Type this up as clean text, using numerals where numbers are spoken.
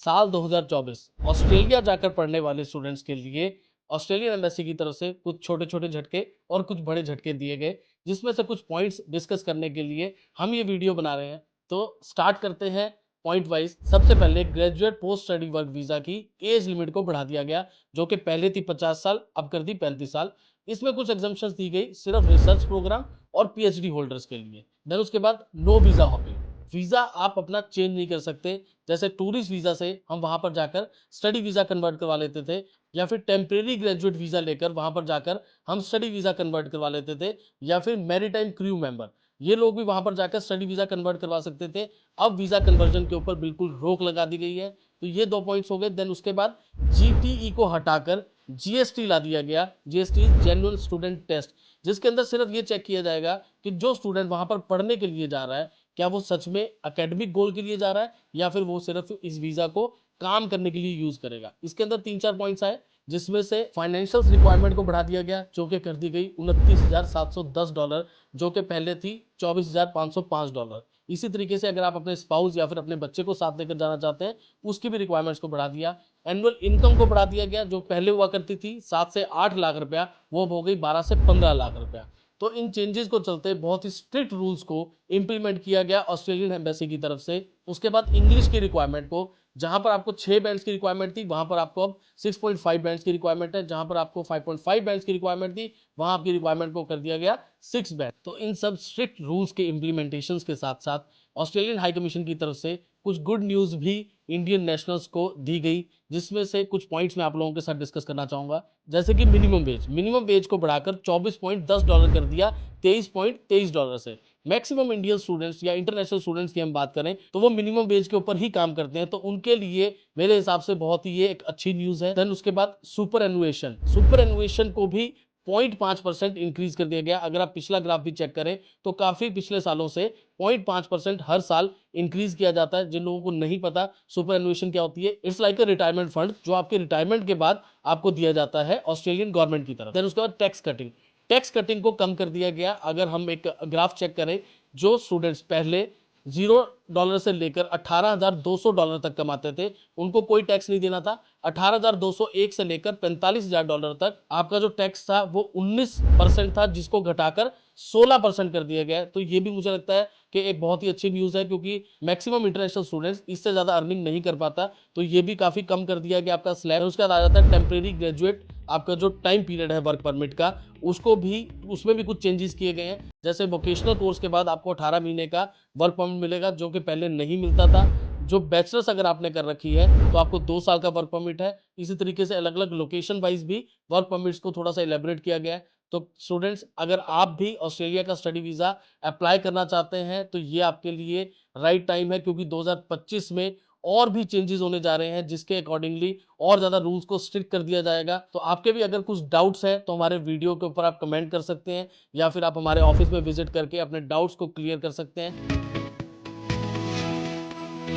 साल 2024 ऑस्ट्रेलिया जाकर पढ़ने वाले स्टूडेंट्स के लिए ऑस्ट्रेलियन एम्बेसी की तरफ से कुछ छोटे छोटे झटके और कुछ बड़े झटके दिए गए, जिसमें से कुछ पॉइंट्स डिस्कस करने के लिए हम ये वीडियो बना रहे हैं। तो स्टार्ट करते हैं पॉइंट वाइज। सबसे पहले graduate post study work visa की एज लिमिट को बढ़ा दिया गया, जो कि पहले थी 50 साल, अब कर दी 35 साल। इसमें कुछ एग्जम्पशंस दी गई सिर्फ रिसर्च प्रोग्राम और पीएचडी होल्डर्स के लिए। देन उसके बाद नो वीजा हॉपिंग, वीजा आप अपना चेंज नहीं कर सकते। जैसे टूरिस्ट वीजा से हम वहां पर जाकर स्टडी वीजा कन्वर्ट करवा लेते थे, या फिर टेम्परेरी ग्रेजुएट वीजा लेकर वहां पर जाकर हम स्टडी वीजा कन्वर्ट करवा लेते थे, या फिर मैरीटाइम क्रू मेंबर, ये लोग भी वहां पर जाकर स्टडी वीजा कन्वर्ट करवा सकते थे। अब वीजा कन्वर्जन के ऊपर बिल्कुल रोक लगा दी गई है। तो ये 2 पॉइंट्स हो गए। देन उसके बाद जीटीई को हटाकर जीएसटी ला दिया गया। जीएसटी जेन्युइन स्टूडेंट टेस्ट, जिसके अंदर सिर्फ ये चेक किया जाएगा कि जो स्टूडेंट वहां पर पढ़ने के लिए जा रहा है, क्या वो सच में एकेडमिक गोल के लिए जा रहा है, या फिर वो सिर्फ इस वीजा को काम करने के लिए यूज करेगा। इसके अंदर 3-4 पॉइंट्स आए, जिसमें से फाइनेंशियल रिक्वायरमेंट को बढ़ा दिया गया, जो कि कर दी गई $29,710, जो कि पहले थी $24,505। इसी तरीके से अगर आप अपने स्पाउस या फिर अपने बच्चे को साथ लेकर जाना चाहते हैं, उसकी भी रिक्वायरमेंट्स को बढ़ा दिया। एनुअल इनकम को बढ़ा दिया गया, जो पहले हुआ करती थी 7 से 8 लाख रुपया, वो हो गई 12 से 15 लाख रुपया। तो इन चेंजेस को चलते बहुत ही स्ट्रिक्ट रूल्स को इंप्लीमेंट किया गया ऑस्ट्रेलियन एम्बेसी की तरफ से। उसके बाद इंग्लिश की रिक्वायरमेंट को, जहां पर आपको 6 बैंड्स की रिक्वायरमेंट थी, वहां पर आपको अब 6.5 बैंड्स की रिक्वायरमेंट है। जहां पर आपको 5.5 बैंड्स की रिक्वायरमेंट थी, वहां आपकी रिक्वायरमेंट को कर दिया गया 6 बैंड। तो इन सब स्ट्रिक्ट रूल्स के इंप्लीमेंटेशन के साथ साथ ऑस्ट्रेलियन हाई कमीशन की तरफ से कुछ गुड न्यूज भी इंडियन नेशनल्स को दी गई, जिसमें से कुछ पॉइंट्स मैं आप लोगों के साथ डिस्कस करना चाहूंगा। जैसे कि मिनिमम वेज को बढ़ाकर $24.10 कर दिया, $23.23 से। मैक्सिमम इंडियन स्टूडेंट्स या इंटरनेशनल स्टूडेंट्स की हम बात करें तो वो मिनिमम वेज के ऊपर ही काम करते हैं, तो उनके लिए मेरे हिसाब से बहुत ही ये एक अच्छी न्यूज है। देन उसके बाद सुपर एनुएशन को भी 0.5% इंक्रीज कर दिया गया। अगर आप पिछला ग्राफ भी चेक करें तो काफी पिछले सालों से 0.5% हर साल इंक्रीज किया जाता है। जिन लोगों को नहीं पता सुपर एनुएशन क्या होती है, it's like a retirement fund, जो आपके रिटायरमेंट के बाद आपको दिया जाता है ऑस्ट्रेलियन गवर्नमेंट की तरफ। देन उसके बाद टैक्स कटिंग को कम कर दिया गया। अगर हम एक ग्राफ चेक करें, जो स्टूडेंट्स पहले $0 से लेकर $18,200 तक कमाते थे, उनको कोई टैक्स नहीं देना था। 18,201 से लेकर $45,000 तक आपका जो टैक्स था वो 19% था, जिसको घटाकर 16% कर दिया गया। तो ये भी मुझे लगता है कि एक बहुत ही अच्छी न्यूज़ है, क्योंकि मैक्सिमम इंटरनेशनल स्टूडेंट्स इससे ज़्यादा अर्निंग नहीं कर पाता। तो ये भी काफ़ी कम कर दिया गया आपका स्लैब। उसके बाद आ जाता है टेम्परेरी ग्रेजुएट, आपका जो टाइम पीरियड है वर्क परमिट का, उसमें भी कुछ चेंजेस किए गए हैं। जैसे वोकेशनल कोर्स के बाद आपको 18 महीने का वर्क परमिट मिलेगा, जो कि पहले नहीं मिलता था। जो बैचलर्स अगर आपने कर रखी है तो आपको 2 साल का वर्क परमिट है। इसी तरीके से अलग अलग लोकेशन वाइज भी वर्क परमिट्स को थोड़ा सा इलेबोरेट किया गया है। तो स्टूडेंट्स, अगर आप भी ऑस्ट्रेलिया का स्टडी वीज़ा अप्लाई करना चाहते हैं तो ये आपके लिए राइट टाइम है, क्योंकि 2025 में और भी चेंजेस होने जा रहे हैं, जिसके अकॉर्डिंगली और ज़्यादा रूल्स को स्ट्रिक्ट कर दिया जाएगा। तो आपके भी अगर कुछ डाउट्स हैं तो हमारे वीडियो के ऊपर आप कमेंट कर सकते हैं, या फिर आप हमारे ऑफिस में विजिट करके अपने डाउट्स को क्लियर कर सकते हैं।